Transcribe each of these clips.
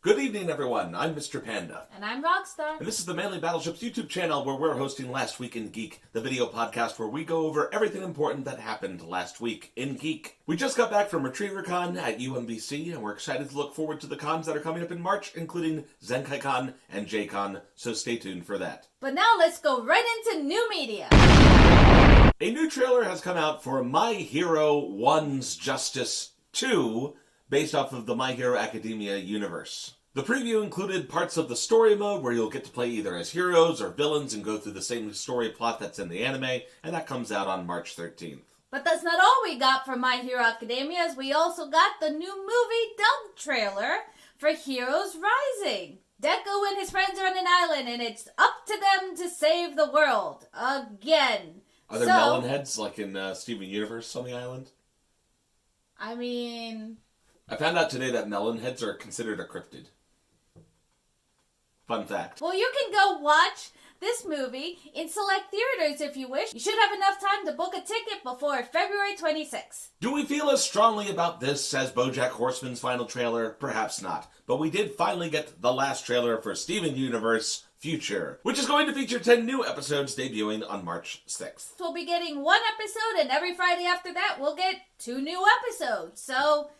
Good evening, everyone. I'm Mr. Panda. And I'm Roxstar. And this is the Manly Battleships YouTube channel where we're hosting Last Week in Geek, the video podcast where we go over everything important that happened last week in Geek. We just got back from RetrieverCon at UMBC, and we're excited to look forward to the cons that are coming up in March, including ZenkaiCon and JCon, so stay tuned for that. But now let's go right into new media. A new trailer has come out for My Hero One's Justice 2, based off of the My Hero Academia universe. The preview included parts of the story mode where you'll get to play either as heroes or villains and go through the same story plot that's in the anime, and that comes out on March 13th. But that's not all we got for My Hero Academia, as we also got the new movie dub trailer for Heroes Rising. Deku and his friends are on an island, and it's up to them to save the world. Again. Are there melon heads like in Steven Universe on the island? I found out today that melon heads are considered a cryptid. Fun fact. Well, you can go watch this movie in select theaters if you wish. You should have enough time to book a ticket before February 26th. Do we feel as strongly about this as BoJack Horseman's final trailer? Perhaps not. But we did finally get the last trailer for Steven Universe Future, which is going to feature 10 new episodes debuting on March 6th. We'll be getting one episode, and every Friday after that, we'll get 2 new episodes. So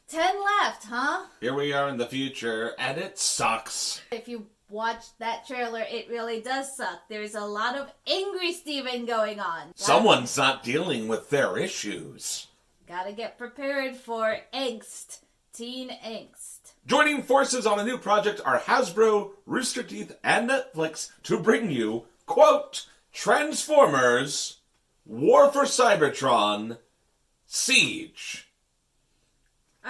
10 left, huh? Here we are in the future, and it sucks. If you watch that trailer, it really does suck. There's a lot of angry Steven going on. Someone's not dealing with their issues. Gotta get prepared for angst. Teen angst. Joining forces on a new project are Hasbro, Rooster Teeth, and Netflix to bring you, quote, Transformers, War for Cybertron, Siege.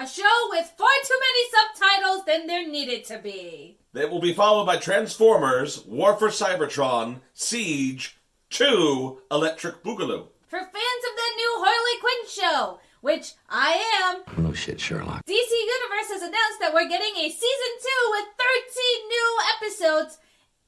A show with far too many subtitles than there needed to be. It will be followed by Transformers, War for Cybertron, Siege, 2, Electric Boogaloo. For fans of the new Harley Quinn show, which I am. No shit, Sherlock. DC Universe has announced that we're getting a Season 2 with 13 new episodes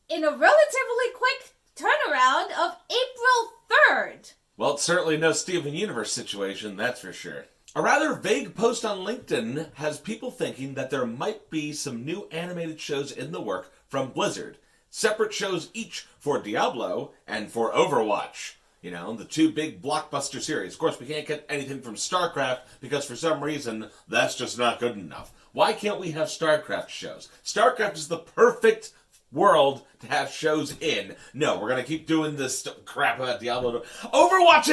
in a relatively quick turnaround of April 3rd. Well, it's certainly no Steven Universe situation, that's for sure. A rather vague post on LinkedIn has people thinking that there might be some new animated shows in the work from Blizzard. Separate shows each for Diablo and for Overwatch. You know, the 2 big blockbuster series. Of course, we can't get anything from StarCraft because for some reason, that's just not good enough. Why can't we have StarCraft shows? StarCraft is the perfect world to have shows in. No, we're going to keep doing this crap about Diablo. Overwatch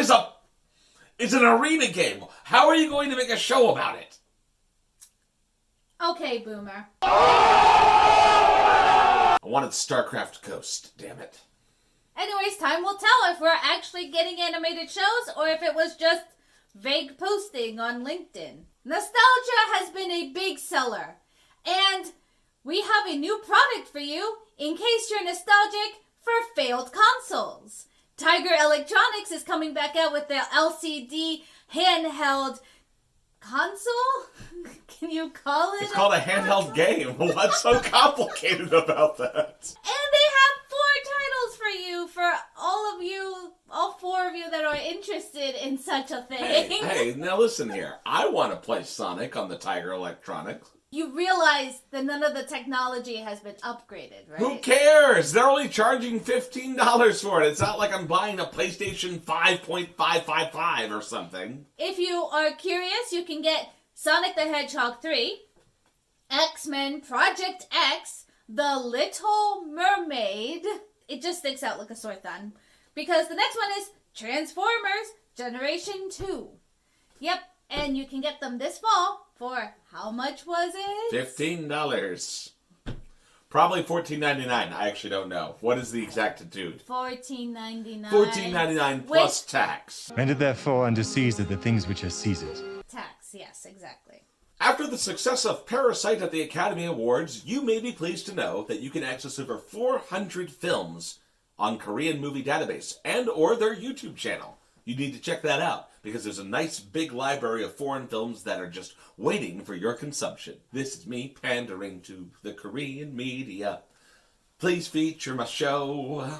is an arena game. How are you going to make a show about it? Okay, Boomer. I wanted StarCraft Ghost, damn it. Anyways, time will tell if we're actually getting animated shows or if it was just vague posting on LinkedIn. Nostalgia has been a big seller, and we have a new product for you in case you're nostalgic for failed consoles. Tiger Electronics is coming back out with the LCD handheld console? Can you call it? It's called a handheld game. What's so complicated about that? And they have 4 titles for you, for all 4 of you that are interested in such a thing. Hey, now listen here. I want to play Sonic on the Tiger Electronics. You realize that none of the technology has been upgraded, right? Who cares? They're only charging $15 for it. It's not like I'm buying a PlayStation 5.555 or something. If you are curious, you can get Sonic the Hedgehog 3, X-Men Project X, The Little Mermaid. It just sticks out like a sore thumb. Because the next one is Transformers Generation 2. Yep, and you can get them this fall for, how much was it? $15. Probably $14.99. I actually don't know. What is the exactitude? $14.99. $14.99 plus tax. Render therefore unto Caesar the things which are Caesar's. Tax, yes, exactly. After the success of Parasite at the Academy Awards, you may be pleased to know that you can access over 400 films on Korean Movie Database and or their YouTube channel. You need to check that out because there's a nice big library of foreign films that are just waiting for your consumption. This is me pandering to the Korean media. Please feature my show.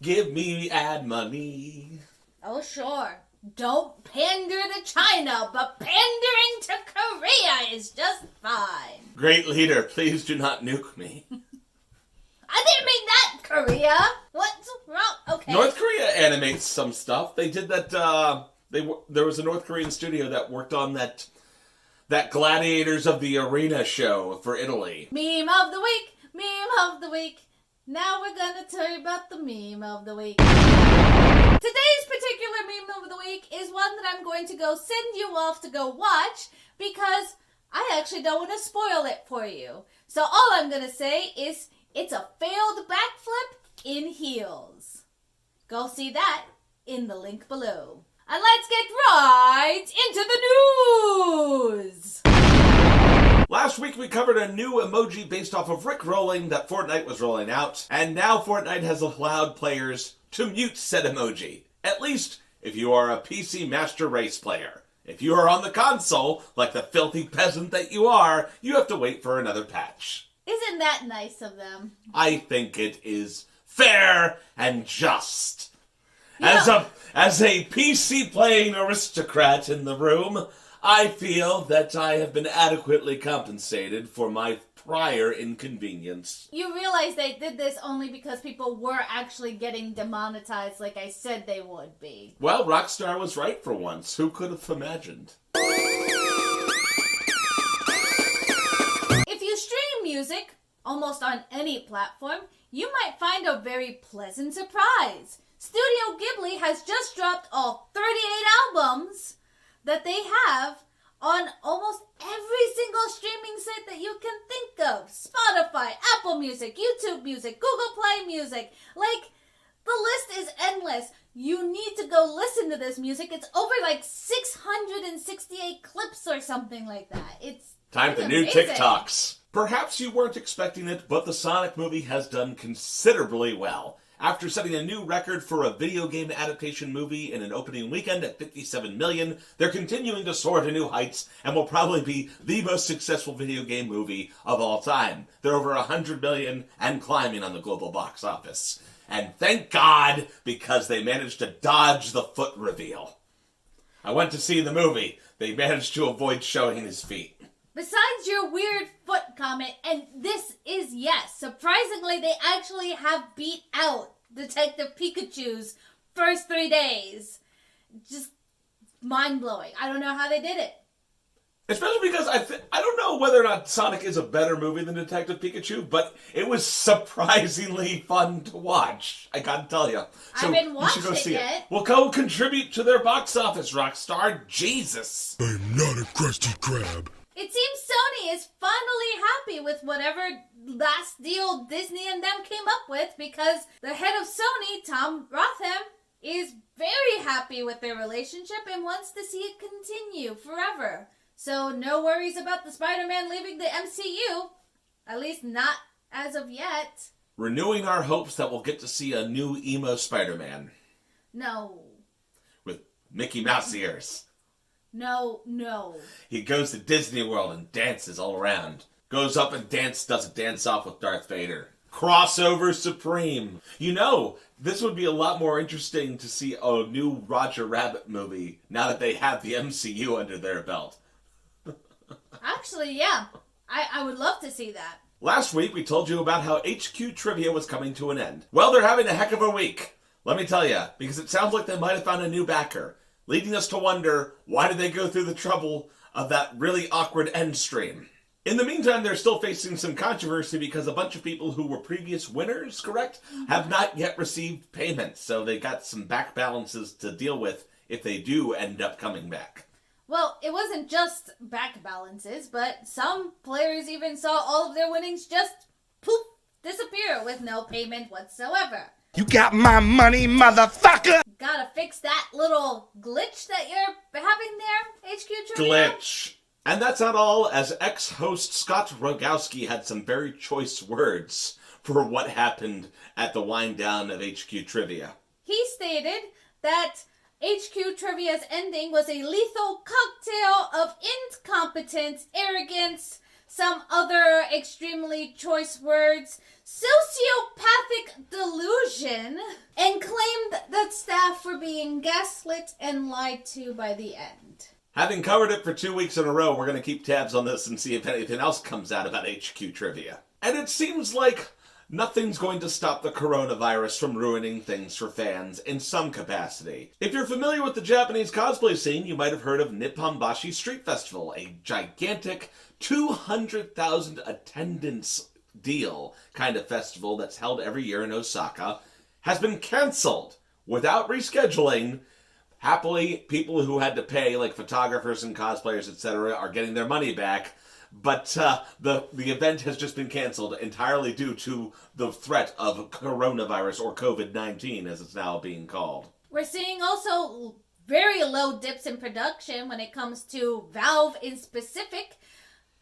Give me ad money. Oh, sure. don't pander to China, but pandering to Korea is just fine. Great leader, please do not nuke me. I didn't mean that, Korea. What's wrong? Okay. North Korea animates some stuff. They did that, there was a North Korean studio that worked on that Gladiators of the Arena show for Italy. Meme of the week, meme of the week. Now we're gonna tell you about the meme of the week. Today's particular meme of the week is one that I'm going to go send you off to go watch because I actually don't want to spoil it for you. So all I'm gonna say is it's a failed backflip in heels. Go see that in the link below. And let's get right into the news! Last week we covered a new emoji based off of Rick rolling that Fortnite was rolling out, and now Fortnite has allowed players to mute said emoji. At least if you are a PC Master Race player. If you are on the console, like the filthy peasant that you are, you have to wait for another patch. Isn't that nice of them? I think it is fair and just. Yeah. As a PC playing aristocrat in the room, I feel that I have been adequately compensated for my prior inconvenience. You realize they did this only because people were actually getting demonetized like I said they would be. Well, Roxstar was right for once. Who could have imagined? If you stream music, almost on any platform, you might find a very pleasant surprise. Studio Ghibli has just dropped all 38 albums that they have on almost every single streaming site that you can think of. Spotify, Apple Music, YouTube Music, Google Play Music. Like, the list is endless. You need to go listen to this music. It's over like 668 clips or something like that. It's time for new amazing. TikToks. Perhaps you weren't expecting it, but the Sonic movie has done considerably well. After setting a new record for a video game adaptation movie in an opening weekend at 57 million, they're continuing to soar to new heights and will probably be the most successful video game movie of all time. They're over 100 million and climbing on the global box office. And thank God, because they managed to dodge the foot reveal. I went to see the movie. They managed to avoid showing his feet. Besides your weird foot comment, and this is yes, surprisingly they actually have beat out Detective Pikachu's first 3 days. Just mind-blowing. I don't know how they did it. Especially because I don't know whether or not Sonic is a better movie than Detective Pikachu, but it was surprisingly fun to watch. I gotta tell you. So I haven't you should go watched it see yet. it. Well, go contribute to their box office, Roxstar. Jesus. I'm not a Krusty Krab. It seems Sony is finally happy with whatever last deal Disney and them came up with because the head of Sony, Tom Rotham, is very happy with their relationship and wants to see it continue forever. So no worries about the Spider-Man leaving the MCU, at least not as of yet. Renewing our hopes that we'll get to see a new emo Spider-Man No. with Mickey Mouse ears. No. He goes to Disney World and dances all around. Goes up and does a dance-off with Darth Vader. Crossover Supreme. You know, this would be a lot more interesting to see a new Roger Rabbit movie now that they have the MCU under their belt. Actually, yeah. I would love to see that. Last week, we told you about how HQ Trivia was coming to an end. Well, they're having a heck of a week. Let me tell you, because it sounds like they might have found a new backer. Leading us to wonder, why did they go through the trouble of that really awkward end stream? In the meantime, they're still facing some controversy because a bunch of people who were previous winners, correct, have not yet received payment. So they got some back balances to deal with if they do end up coming back. Well, it wasn't just back balances, but some players even saw all of their winnings just poof, disappear with no payment whatsoever. You got my money, motherfucker! Gotta fix that little glitch that you're having there, HQ Trivia. Glitch. And that's not all, as ex-host Scott Rogowski had some very choice words for what happened at the wind down of HQ Trivia. He stated that HQ Trivia's ending was a lethal cocktail of incompetence, arrogance, some other extremely choice words, sociopathic delusion, and claimed that staff were being gaslit and lied to by the end. Having covered it for 2 weeks in a row, we're going to keep tabs on this and see if anything else comes out about HQ trivia. And it seems like nothing's going to stop the coronavirus from ruining things for fans in some capacity. If you're familiar with the Japanese cosplay scene, you might have heard of Nipponbashi Street Festival, a gigantic 200,000 attendance deal kind of festival that's held every year in Osaka, has been canceled without rescheduling. Happily, people who had to pay, like photographers and cosplayers, etc., are getting their money back. But the event has just been canceled entirely due to the threat of coronavirus, or COVID-19 as it's now being called. We're seeing also very low dips in production when it comes to Valve in specific.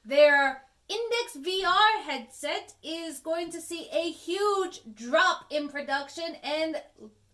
Their Index VR headset is going to see a huge drop in production and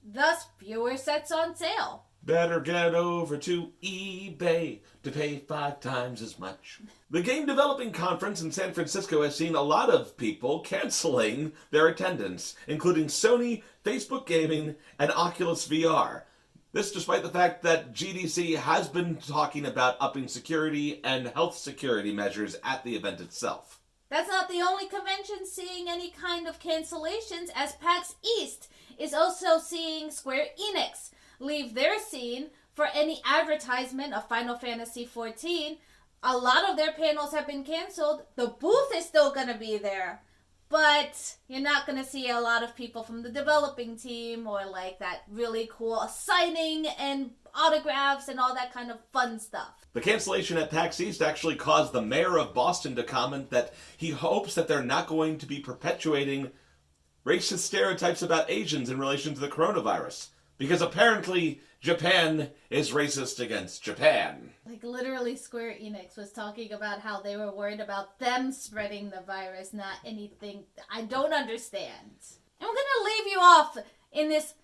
thus fewer sets on sale. Better get over to eBay to pay 5 times as much. The Game Developing Conference in San Francisco has seen a lot of people canceling their attendance, including Sony, Facebook Gaming, and Oculus VR. This despite the fact that GDC has been talking about upping security and health security measures at the event itself. That's not the only convention seeing any kind of cancellations, as PAX East is also seeing Square Enix leave their scene for any advertisement of Final Fantasy XIV. A lot of their panels have been canceled. The booth is still going to be there, but you're not going to see a lot of people from the developing team or like that really cool signing and autographs and all that kind of fun stuff. The cancellation at PAX East actually caused the mayor of Boston to comment that he hopes that they're not going to be perpetuating racist stereotypes about Asians in relation to the coronavirus. Because apparently Japan is racist against Japan. Like literally Square Enix was talking about how they were worried about them spreading the virus, not anything. I don't understand. And we're going to leave you off in this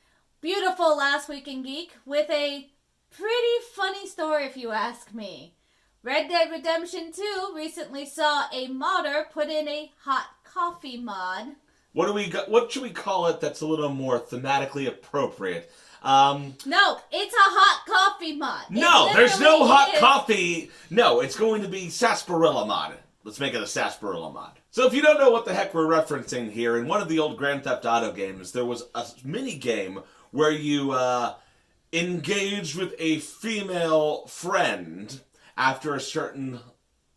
beautiful Last Week in Geek with a pretty funny story if you ask me. Red Dead Redemption 2 recently saw a modder put in a hot coffee mod. What should we call it that's a little more thematically appropriate? No, it's a hot coffee mod. No, there's no hot coffee. No, it's going to be sarsaparilla mod. Let's make it a sarsaparilla mod. So if you don't know what the heck we're referencing here, in one of the old Grand Theft Auto games, there was a mini game where you engaged with a female friend after a certain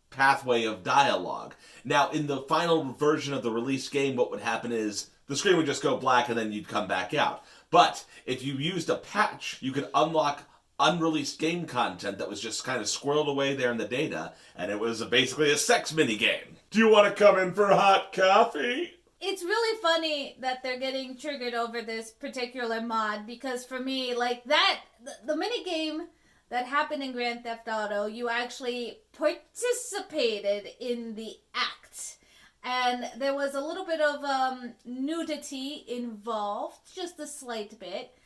pathway of dialogue. Now, in the final version of the release game, what would happen is the screen would just go black and then you'd come back out. But if you used a patch, you could unlock unreleased game content that was just kind of squirreled away there in the data, and it was basically a sex mini-game. Do you want to come in for hot coffee? It's really funny that they're getting triggered over this particular mod, because for me, like that, the mini game that happened in Grand Theft Auto, you actually participated in the act. And there was a little bit of nudity involved, just a slight bit.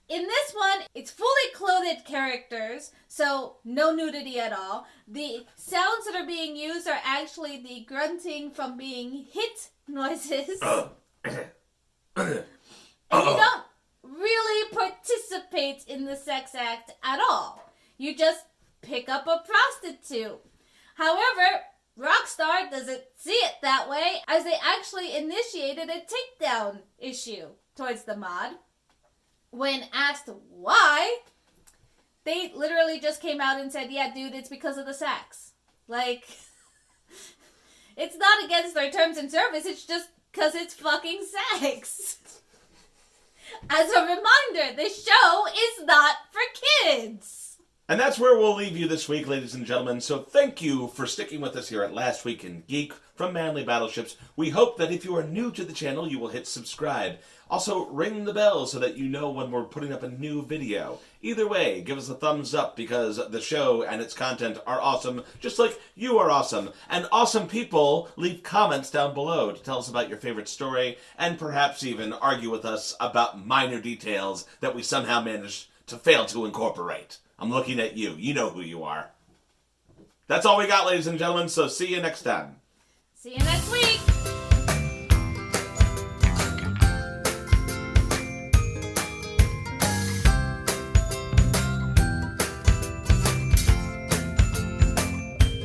In this one, it's fully clothed characters, so no nudity at all. The sounds that are being used are actually the grunting from being hit noises. And you don't really participate in the sex act at all. You just pick up a prostitute. However, Roxstar doesn't see it that way, as they actually initiated a takedown issue towards the mod. When asked why, they literally just came out and said, yeah, dude, it's because of the sex. Like, it's not against their terms and service, it's just because it's fucking sex. As a reminder, this show is not for kids. And that's where we'll leave you this week, ladies and gentlemen. So thank you for sticking with us here at Last Week in Geek from Manly Battleships. We hope that if you are new to the channel, you will hit subscribe. Also, ring the bell so that you know when we're putting up a new video. Either way, give us a thumbs up because the show and its content are awesome, just like you are awesome. And awesome people leave comments down below to tell us about your favorite story and perhaps even argue with us about minor details that we somehow managed to fail to incorporate. I'm looking at you. You know who you are. That's all we got, ladies and gentlemen, so see you next time. See you next week.